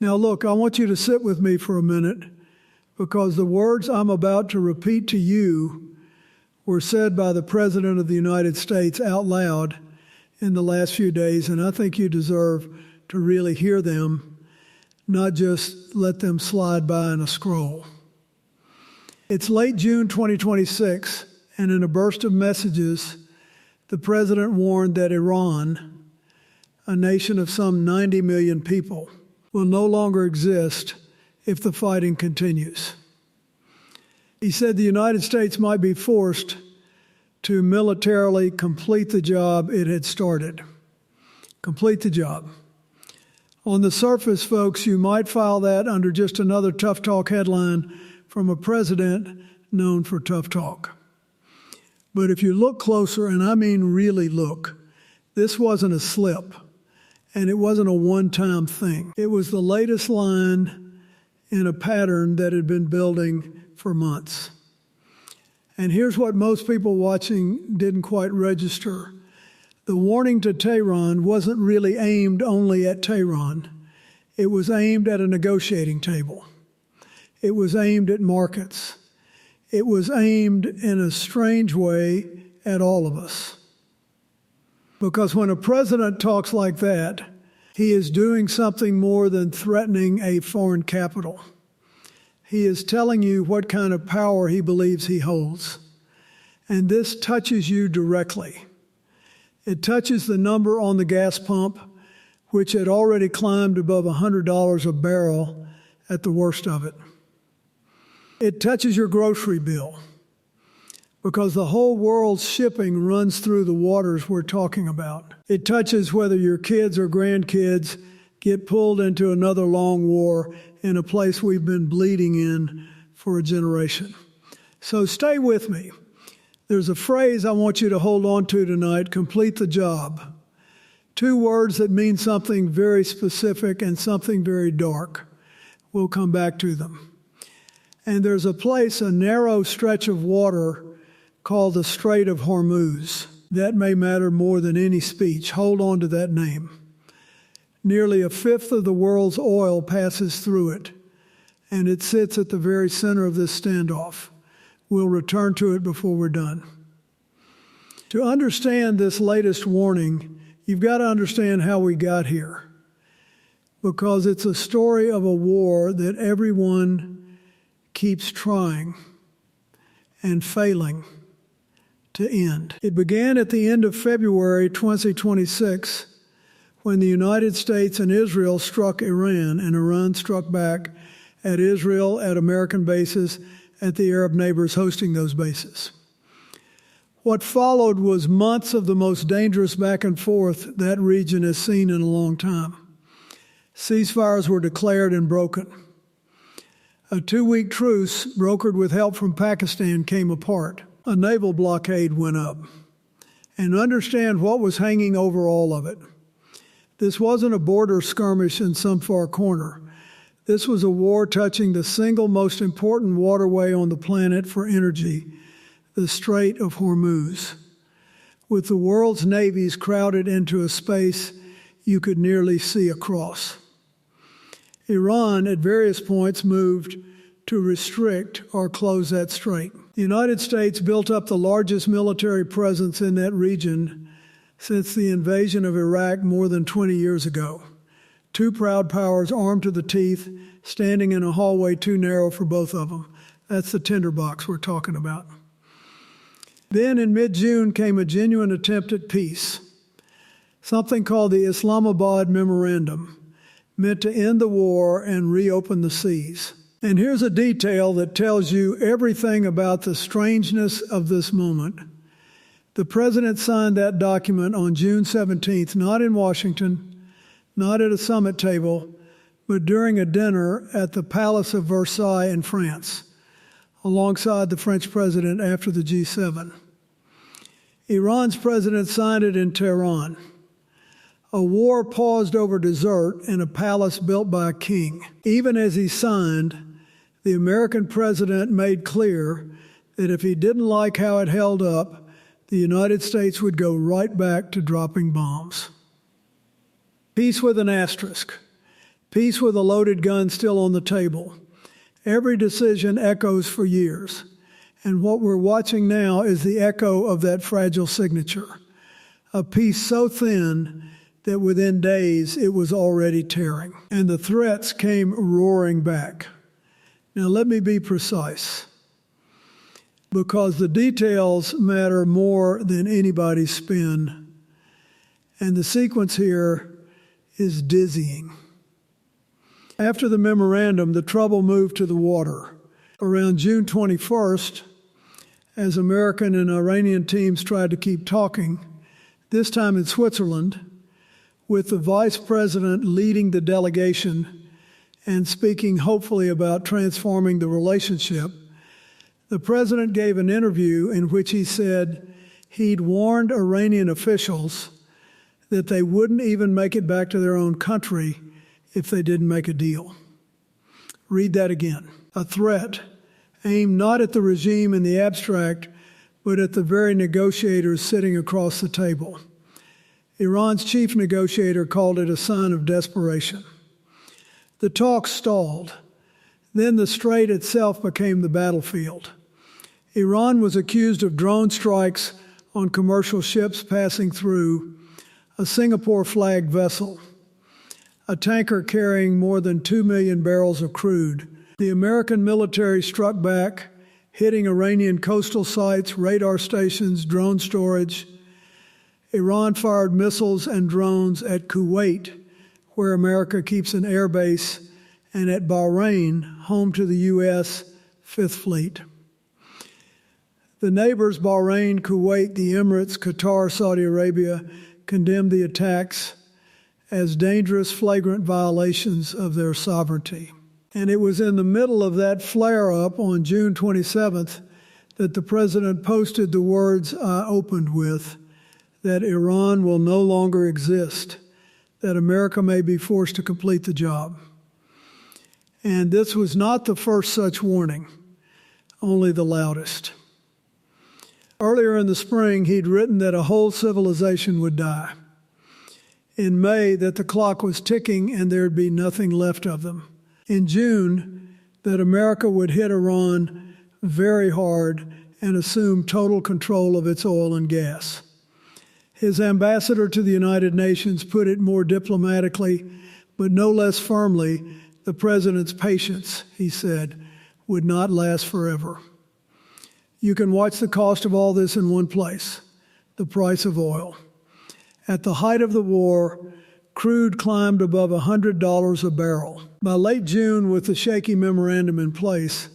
Now look, I want you to sit with me for a minute, because the words I'm about to repeat to you were said by the President of the United States out loud in the last few days, and I think you deserve to really hear them, not just let them slide by in a scroll. It's late June 2026, and in a burst of messages, the President warned that Iran, a nation of some 90 million people, will no longer exist if the fighting continues. He said the United States might be forced to militarily complete the job it had started. Complete the job. On the surface, folks, you might file that under just another tough talk headline from a president known for tough talk. But if you look closer, and I mean really look, this wasn't a slip, and it wasn't a one-time thing. It was the latest line in a pattern that had been building for months. And here's what most people watching didn't quite register. The warning to Tehran wasn't really aimed only at Tehran. It was aimed at a negotiating table. It was aimed at markets. It was aimed in a strange way at all of us. Because when a president talks like that, he is doing something more than threatening a foreign capital. He is telling you what kind of power he believes he holds. And this touches you directly. It touches the number on the gas pump, which had already climbed above $100 a barrel at the worst of it. It touches your grocery bill, because the whole world's shipping runs through the waters we're talking about. It touches whether your kids or grandkids get pulled into another long war in a place we've been bleeding in for a generation. So stay with me. There's a phrase I want you to hold on to tonight: complete the job. Two words that mean something very specific and something very dark. We'll come back to them. And there's a place, a narrow stretch of water called the Strait of Hormuz. That may matter more than any speech. Hold on to that name. Nearly a fifth of the world's oil passes through it, and it sits at the very center of this standoff. We'll return to it before we're done. To understand this latest warning, you've got to understand how we got here, because it's a story of a war that everyone keeps trying and failing to end. It began at the end of February 2026 when the United States and Israel struck Iran, and Iran struck back at Israel, at American bases, at the Arab neighbors hosting those bases. What followed was months of the most dangerous back and forth that region has seen in a long time. Ceasefires were declared and broken. A 2-week truce, brokered with help from Pakistan, came apart. A naval blockade went up. And understand what was hanging over all of it. This wasn't a border skirmish in some far corner. This was a war touching the single most important waterway on the planet for energy, the Strait of Hormuz, with the world's navies crowded into a space you could nearly see across. Iran, at various points, moved to restrict or close that strait. The United States built up the largest military presence in that region since the invasion of Iraq more than 20 years ago. Two proud powers armed to the teeth, standing in a hallway too narrow for both of them. That's the tinderbox we're talking about. Then in mid-June came a genuine attempt at peace, something called the Islamabad Memorandum, meant to end the war and reopen the seas. And here's a detail that tells you everything about the strangeness of this moment. The president signed that document on June 17th, not in Washington, not at a summit table, but during a dinner at the Palace of Versailles in France, alongside the French president after the G7. Iran's president signed it in Tehran. A war paused over dessert in a palace built by a king. Even as he signed, the American president made clear that if he didn't like how it held up, the United States would go right back to dropping bombs. Peace with an asterisk. Peace with a loaded gun still on the table. Every decision echoes for years. And what we're watching now is the echo of that fragile signature. A peace so thin that within days it was already tearing. And the threats came roaring back. Now let me be precise, because the details matter more than anybody's spin. And the sequence here is dizzying. After the memorandum, the trouble moved to the water. Around June 21st, as American and Iranian teams tried to keep talking, this time in Switzerland, with the vice president leading the delegation and speaking hopefully about transforming the relationship, the president gave an interview in which he said he'd warned Iranian officials that they wouldn't even make it back to their own country if they didn't make a deal. Read that again. A threat aimed not at the regime in the abstract, but at the very negotiators sitting across the table. Iran's chief negotiator called it a sign of desperation. The talks stalled. Then the strait itself became the battlefield. Iran was accused of drone strikes on commercial ships passing through, a Singapore-flagged vessel, a tanker carrying more than 2 million barrels of crude. The American military struck back, hitting Iranian coastal sites, radar stations, drone storage. Iran fired missiles and drones at Kuwait, where America keeps an air base, and at Bahrain, home to the U.S. Fifth Fleet. The neighbors, Bahrain, Kuwait, the Emirates, Qatar, Saudi Arabia, condemned the attacks as dangerous, flagrant violations of their sovereignty. And it was in the middle of that flare-up on June 27th that the president posted the words I opened with, that Iran will no longer exist, that America may be forced to complete the job. And this was not the first such warning, only the loudest. Earlier in the spring, he'd written that a whole civilization would die. In May, that the clock was ticking and there'd be nothing left of them. In June, that America would hit Iran very hard and assume total control of its oil and gas. His ambassador to the United Nations put it more diplomatically, but no less firmly, the president's patience, he said, would not last forever. You can watch the cost of all this in one place, the price of oil. At the height of the war, crude climbed above $100 a barrel. By late June, with the shaky memorandum in place,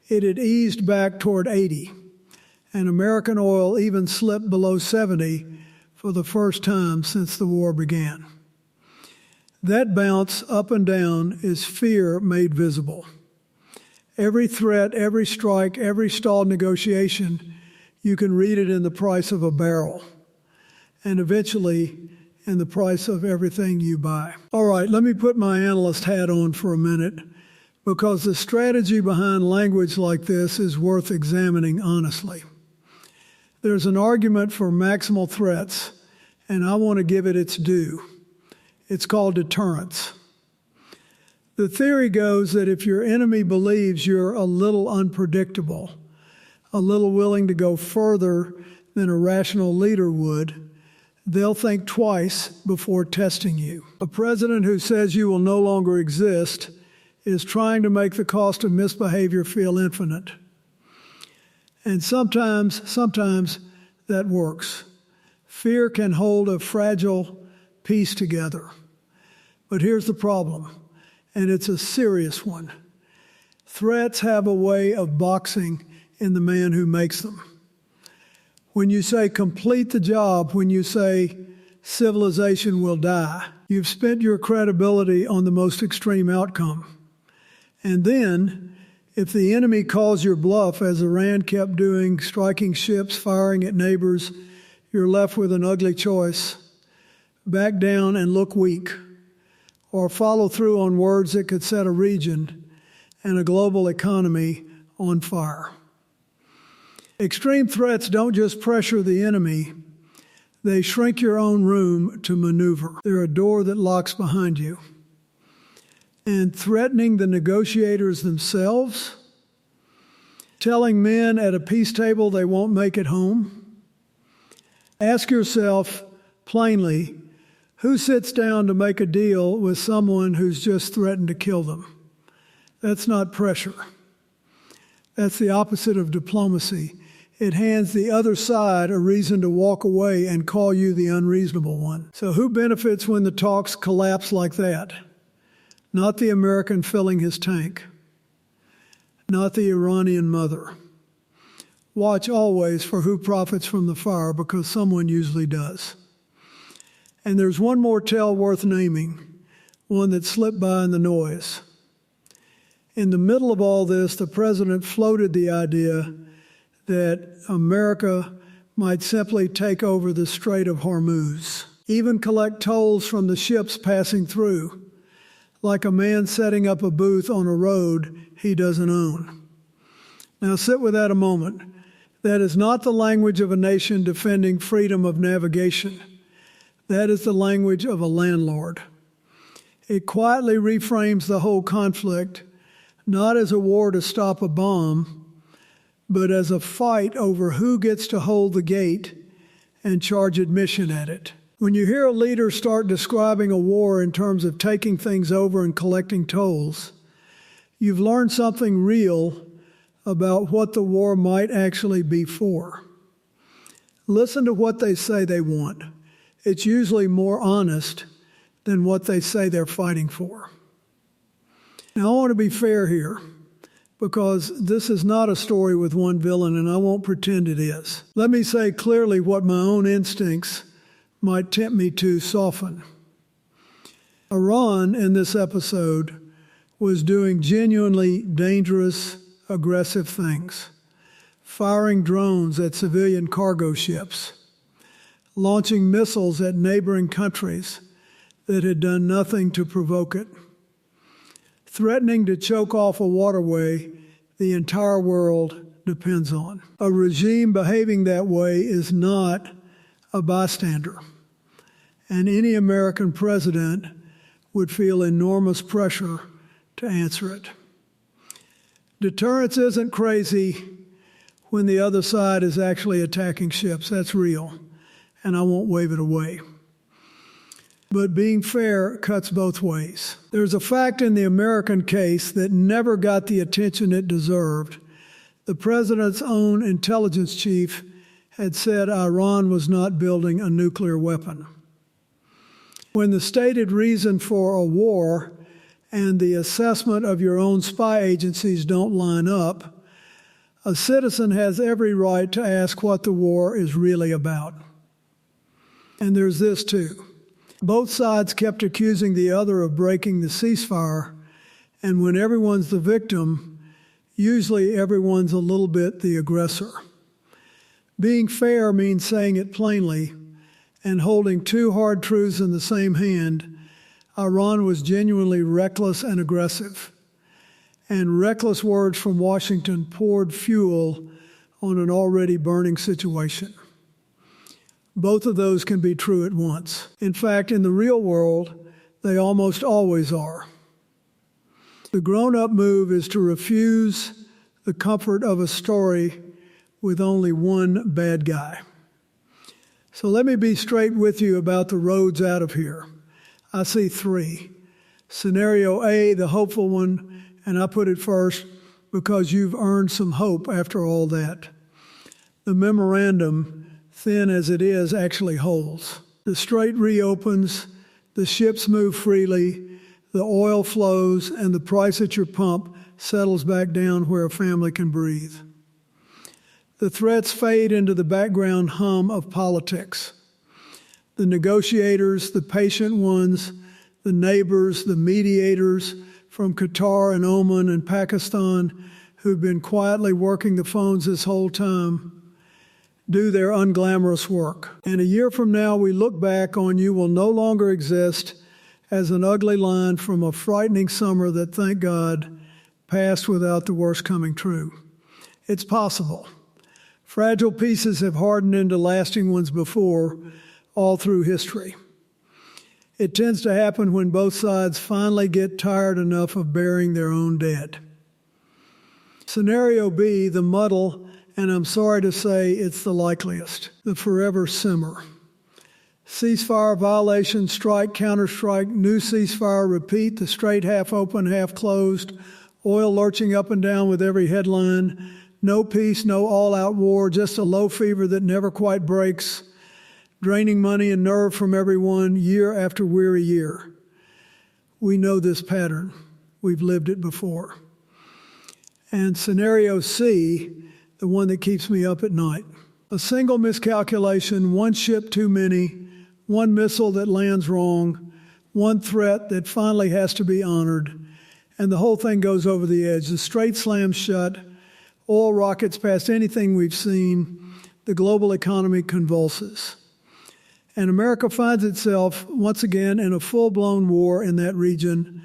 it had eased back toward 80, and American oil even slipped below 70 for the first time since the war began. That bounce up and down is fear made visible. Every threat, every strike, every stalled negotiation, you can read it in the price of a barrel, and eventually in the price of everything you buy. All right, let me put my analyst hat on for a minute, because the strategy behind language like this is worth examining honestly. There's an argument for maximal threats, and I want to give it its due. It's called deterrence. The theory goes that if your enemy believes you're a little unpredictable, a little willing to go further than a rational leader would, they'll think twice before testing you. A president who says you will no longer exist is trying to make the cost of misbehavior feel infinite. And sometimes that works. Fear can hold a fragile piece together. But here's the problem, and it's a serious one. Threats have a way of boxing in the man who makes them. When you say complete the job, when you say civilization will die, you've spent your credibility on the most extreme outcome. And then, if the enemy calls your bluff, as Iran kept doing, striking ships, firing at neighbors, you're left with an ugly choice. Back down and look weak, or follow through on words that could set a region and a global economy on fire. Extreme threats don't just pressure the enemy, they shrink your own room to maneuver. They're a door that locks behind you. and threatening the negotiators themselves, telling men at a peace table they won't make it home. Ask yourself plainly, who sits down to make a deal with someone who's just threatened to kill them? That's not pressure. That's the opposite of diplomacy. It hands the other side a reason to walk away and call you the unreasonable one. So who benefits when the talks collapse like that? Not the American filling his tank, not the Iranian mother. Watch always for who profits from the fire, because someone usually does. And there's one more tale worth naming, one that slipped by in the noise. In the middle of all this, the president floated the idea that America might simply take over the Strait of Hormuz, even collect tolls from the ships passing through, like a man setting up a booth on a road he doesn't own. Now sit with that a moment. That is not the language of a nation defending freedom of navigation. That is the language of a landlord. It quietly reframes the whole conflict, not as a war to stop a bomb, but as a fight over who gets to hold the gate and charge admission at it. When you hear a leader start describing a war in terms of taking things over and collecting tolls, you've learned something real about what the war might actually be for. Listen to what they say they want. It's usually more honest than what they say they're fighting for. Now, I want to be fair here, because this is not a story with one villain, and I won't pretend it is. Let me say clearly what my own instincts might tempt me to soften. Iran, in this episode, was doing genuinely dangerous, aggressive things, firing drones at civilian cargo ships, launching missiles at neighboring countries that had done nothing to provoke it, threatening to choke off a waterway the entire world depends on. A regime behaving that way is not a bystander, and any American president would feel enormous pressure to answer it. Deterrence isn't crazy when the other side is actually attacking ships. That's real, and I won't wave it away. But being fair cuts both ways. There's a fact in the American case that never got the attention it deserved. The president's own intelligence chief had said Iran was not building a nuclear weapon. When the stated reason for a war and the assessment of your own spy agencies don't line up, a citizen has every right to ask what the war is really about. And there's this too. Both sides kept accusing the other of breaking the ceasefire, and when everyone's the victim, usually everyone's a little bit the aggressor. Being fair means saying it plainly and holding two hard truths in the same hand. Iran was genuinely reckless and aggressive, and reckless words from Washington poured fuel on an already burning situation. Both of those can be true at once. In fact, in the real world, they almost always are. The grown-up move is to refuse the comfort of a story with only one bad guy. So let me be straight with you about the roads out of here. I see three. Scenario A, the hopeful one, and I put it first because you've earned some hope after all that. The memorandum, thin as it is, actually holds. The strait reopens, the ships move freely, the oil flows, and the price at your pump settles back down where a family can breathe. The threats fade into the background hum of politics. The negotiators, the patient ones, the neighbors, the mediators from Qatar and Oman and Pakistan who've been quietly working the phones this whole time, do their unglamorous work. And a year from now, we look back on you will no longer exist as an ugly line from a frightening summer that, thank God, passed without the worst coming true. It's possible. Fragile pieces have hardened into lasting ones before, all through history. It tends to happen when both sides finally get tired enough of burying their own dead. Scenario B, the muddle, and I'm sorry to say it's the likeliest, the forever simmer. Ceasefire violation, strike, counterstrike, new ceasefire, repeat, the strait half open, half closed, oil lurching up and down with every headline, no peace, no all-out war, just a low fever that never quite breaks, draining money and nerve from everyone year after weary year. We know this pattern. We've lived it before. And scenario C, the one that keeps me up at night. A single miscalculation, one ship too many, one missile that lands wrong, one threat that finally has to be honored, and the whole thing goes over the edge. The strait slams shut, oil rockets past anything we've seen, the global economy convulses. And America finds itself once again in a full-blown war in that region,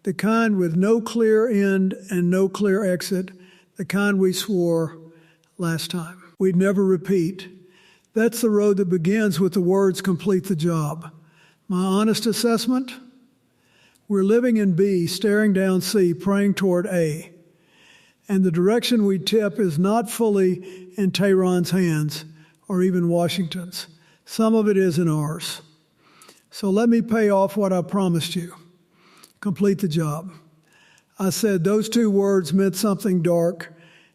the kind with no clear end and no clear exit, the kind we swore last time we'd never repeat. That's the road that begins with the words, complete the job. My honest assessment? We're living in B, staring down C, praying toward A. And the direction we tip is not fully in Tehran's hands or even Washington's. Some of it is in ours. So let me pay off what I promised you. Complete the job. I said those two words meant something dark,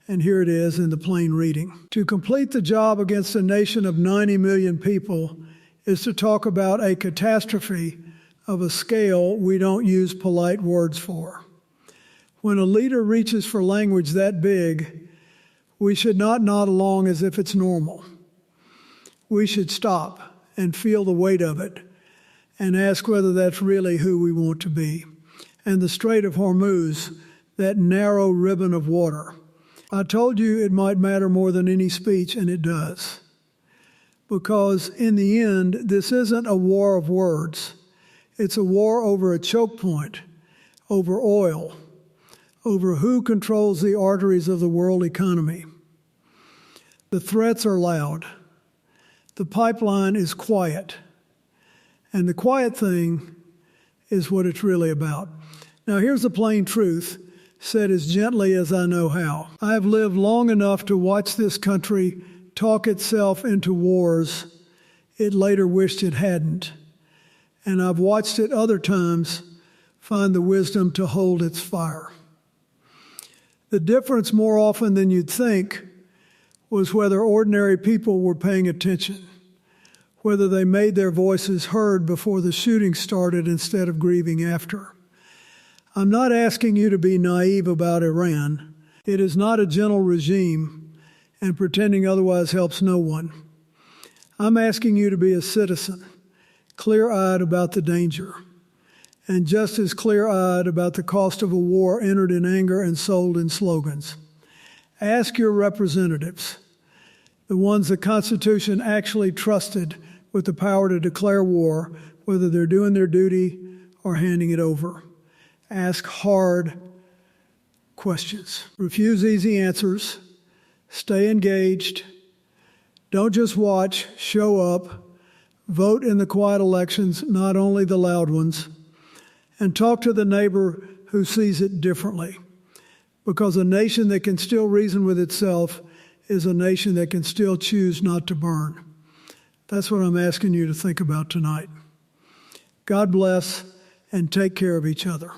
and here it is in the plain reading. To complete the job against a nation of 90 million people is to talk about a catastrophe of a scale we don't use polite words for. When a leader reaches for language that big, we should not nod along as if it's normal. We should stop and feel the weight of it and ask whether that's really who we want to be. And the Strait of Hormuz, that narrow ribbon of water. I told you it might matter more than any speech, and it does. Because in the end, this isn't a war of words. It's a war over a choke point, over oil, over who controls the arteries of the world economy. The threats are loud. The pipeline is quiet. And the quiet thing is what it's really about. Now, here's the plain truth, said as gently as I know how. I have lived long enough to watch this country talk itself into wars it later wished it hadn't. And I've watched it other times find the wisdom to hold its fire. The difference, more often than you'd think, was whether ordinary people were paying attention, whether they made their voices heard before the shooting started instead of grieving after. I'm not asking you to be naive about Iran. It is not a gentle regime, and pretending otherwise helps no one. I'm asking you to be a citizen, clear-eyed about the danger, and just as clear-eyed about the cost of a war entered in anger and sold in slogans. Ask your representatives, the ones the Constitution actually trusted with the power to declare war, whether they're doing their duty or handing it over. Ask hard questions. Refuse easy answers. Stay engaged. Don't just watch, show up. Vote in the quiet elections, not only the loud ones. And talk to the neighbor who sees it differently. Because a nation that can still reason with itself is a nation that can still choose not to burn. That's what I'm asking you to think about tonight. God bless, and take care of each other.